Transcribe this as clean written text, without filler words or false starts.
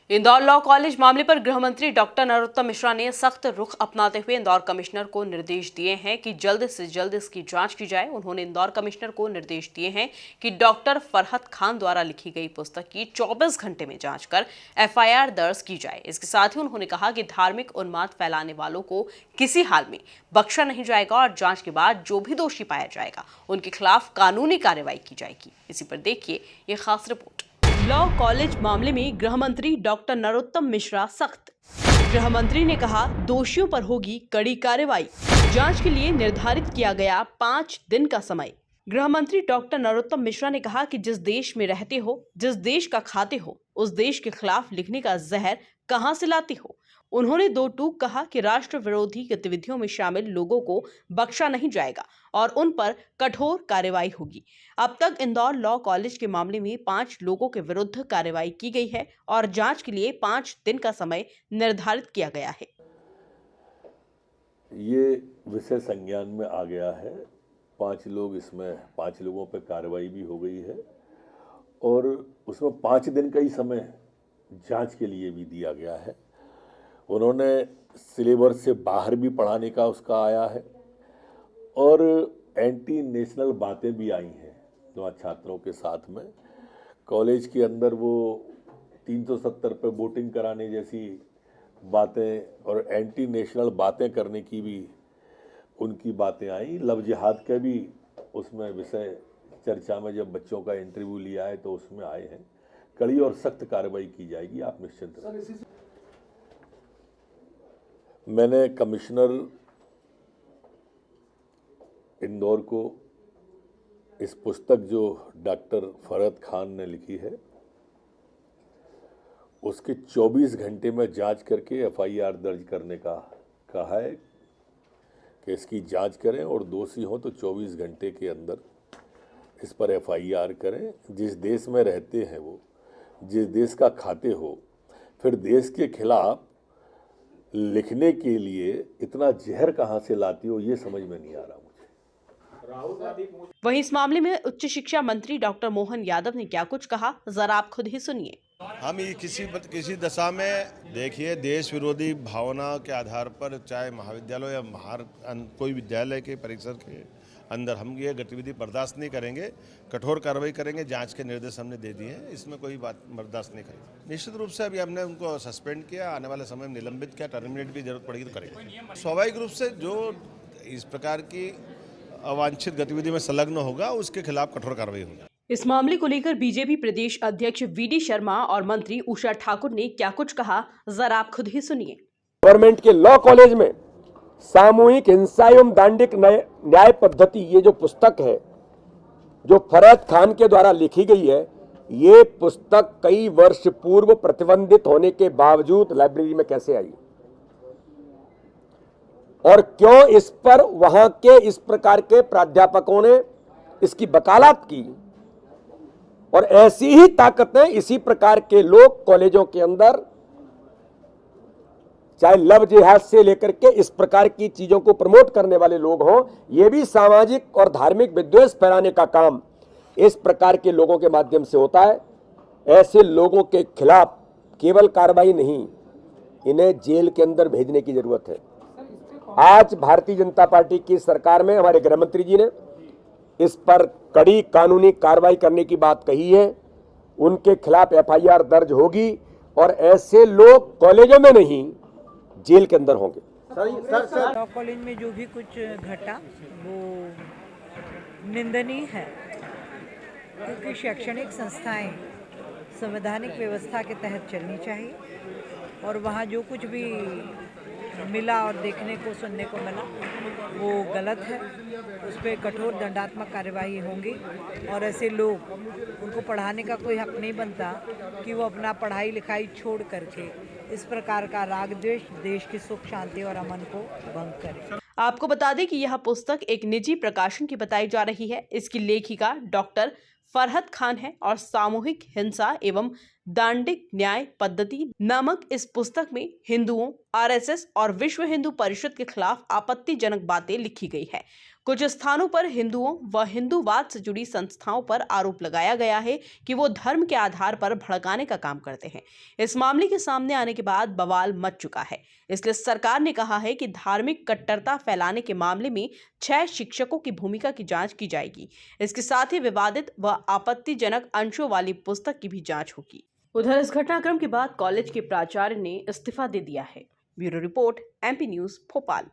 Indore law college मामले पर गृह मंत्री डॉक्टर नरोत्तम मिश्रा ने सख्त रुख अपनाते हुए इंदौर कमिश्नर को निर्देश दिए हैं कि जल्द से जल्द इसकी जांच की जाए। उन्होंने इंदौर कमिश्नर को निर्देश दिए हैं कि डॉक्टर फरहत खान द्वारा लिखी गई पुस्तक की 24 घंटे में जांच कर एफआईआर दर्ज की जाए। इसके साथ ही उन्होंने कहा कि धार्मिक उन्माद फैलाने वालों को किसी हाल में बख्शा नहीं जाएगा और जांच के बाद जो भी दोषी पाया जाएगा उनके खिलाफ कानूनी कार्रवाई की जाएगी। इसी पर देखिए ये खास रिपोर्ट। लॉ कॉलेज मामले में गृह मंत्री डॉक्टर नरोत्तम मिश्रा सख्त। गृह मंत्री ने कहा, दोषियों पर होगी कड़ी कार्रवाई। जांच के लिए निर्धारित किया गया 5 दिन का समय। गृह मंत्री डॉक्टर नरोत्तम मिश्रा ने कहा कि जिस देश में रहते हो, जिस देश का खाते हो, उस देश के खिलाफ लिखने का जहर कहां से लाते हो। उन्होंने दो टूक कहा कि राष्ट्र विरोधी गतिविधियों में शामिल लोगों को बख्शा नहीं जाएगा और उन पर कठोर कार्रवाई होगी। अब तक इंदौर लॉ कॉलेज के मामले में 5 लोगों के विरुद्ध कार्रवाई की गई है और जांच के लिए 5 दिन का समय निर्धारित किया गया है। ये विषय संज्ञान में आ गया है। 5 लोगों पर कार्रवाई भी हो गई है और उसमें 5 दिन का ही समय जांच के लिए भी दिया गया है। उन्होंने सिलेबस से बाहर भी पढ़ाने का उसका आया है और एंटी नेशनल बातें भी आई हैं जो छात्रों के साथ में। कॉलेज के अंदर वो 370 पे वोटिंग कराने जैसी बातें और एंटी नेशनल बातें करने की भी उनकी बातें आई। लव जिहाद के भी उसमें विषय चर्चा में जब बच्चों का इंटरव्यू लिया है तो उसमें आए हैं। कड़ी और सख्त कार्रवाई की जाएगी, आप निश्चिंत रहें। मैंने कमिश्नर इंदौर को इस पुस्तक जो डॉक्टर फरहत खान ने लिखी है उसके 24 घंटे में जांच करके एफआईआर दर्ज करने का कहा है कि इसकी जांच करें और दोषी हो तो 24 घंटे के अंदर इस पर एफआईआर करें। जिस देश में रहते हैं वो, जिस देश का खाते हो, फिर देश के खिलाफ लिखने के लिए इतना जहर कहां से लाती हो, ये समझ में नहीं आ रहा मुझे। वहीं इस मामले में उच्च शिक्षा मंत्री डॉक्टर मोहन यादव ने क्या कुछ कहा, जरा आप खुद ही सुनिए। हम किसी दशा में देखिए देश विरोधी भावना के आधार पर, चाहे महाविद्यालय या कोई विद्यालय के परिसर के अंदर हम ये गतिविधि बर्दाश्त नहीं करेंगे। कठोर कार्रवाई करेंगे। जांच के निर्देश हमने दे दिए हैं, इसमें कोई बात बर्दाश्त नहीं करेंगे। निश्चित रूप से अभी हमने उनको सस्पेंड किया, आने वाले समय में निलंबित किया, टर्मिनेट भी जरूरत पड़ेगी तो करेंगे। स्वाभाविक रूप से जो इस प्रकार की अवांछित गतिविधि में संलग्न होगा उसके खिलाफ कठोर कार्रवाई होगी। इस मामले को लेकर बीजेपी प्रदेश अध्यक्ष वीडी शर्मा और मंत्री उषा ठाकुर ने क्या कुछ कहा, जरा आप खुद ही सुनिए। गवर्नमेंट के लॉ कॉलेज में सामूहिक हिंसा एवं दांडिक न्याय पद्धति, ये जो पुस्तक है जो फरहत खान के द्वारा लिखी गई है, ये पुस्तक कई वर्ष पूर्व प्रतिबंधित होने के बावजूद लाइब्रेरी में कैसे आई और क्यों इस पर वहां के इस प्रकार के प्राध्यापकों ने इसकी वकालत की। और ऐसी ही ताकतें, इसी प्रकार के लोग कॉलेजों के अंदर, चाहे लव जिहाद से लेकर के इस प्रकार की चीजों को प्रमोट करने वाले लोग हों, ये भी सामाजिक और धार्मिक विद्वेष फैलाने का काम इस प्रकार के लोगों के माध्यम से होता है। ऐसे लोगों के खिलाफ केवल कार्रवाई नहीं, इन्हें जेल के अंदर भेजने की जरूरत है। आज भारतीय जनता पार्टी की सरकार में हमारे गृह मंत्री जी ने इस पर कड़ी कानूनी कार्रवाई करने की बात कही है। उनके खिलाफ एफआईआर दर्ज होगी और ऐसे लोग कॉलेजों में नहीं, जेल के अंदर होंगे। लॉ कॉलेज में जो भी कुछ घटा वो निंदनीय है, क्योंकि शैक्षणिक संस्थाएं संवैधानिक व्यवस्था के तहत चलनी चाहिए और वहाँ जो कुछ भी मिला और देखने को सुनने को मिला वो गलत है। उस पर कठोर दंडात्मक कार्यवाही होंगी और ऐसे लोग, उनको पढ़ाने का कोई हक नहीं बनता कि वो अपना पढ़ाई लिखाई छोड़ करके इस प्रकार का राग द्वेष देश की सुख शांति और अमन को भंग करे। आपको बता दें कि यह पुस्तक एक निजी प्रकाशन की बताई जा रही है। इसकी लेखिका डॉक्टर फरहत खान है और सामूहिक हिंसा एवं दांडिक न्याय पद्धति नामक इस पुस्तक में हिंदुओं, आरएसएस और विश्व हिंदू परिषद के खिलाफ आपत्तिजनक बातें लिखी गई है। कुछ स्थानों पर हिंदुओं व हिंदूवाद से जुड़ी संस्थाओं पर आरोप लगाया गया है कि वो धर्म के आधार पर भड़काने का काम करते हैं। इस मामले के सामने आने के बाद बवाल मच चुका है। इसलिए सरकार ने कहा है कि धार्मिक कट्टरता फैलाने के मामले में 6 शिक्षकों की भूमिका की जांच की जाएगी। इसके साथ ही विवादित व आपत्तिजनक अंशों वाली पुस्तक की भी जांच होगी। उधर इस घटनाक्रम के बाद कॉलेज के प्राचार्य ने इस्तीफा दे दिया है। Bureau report, MP news, Bhopal.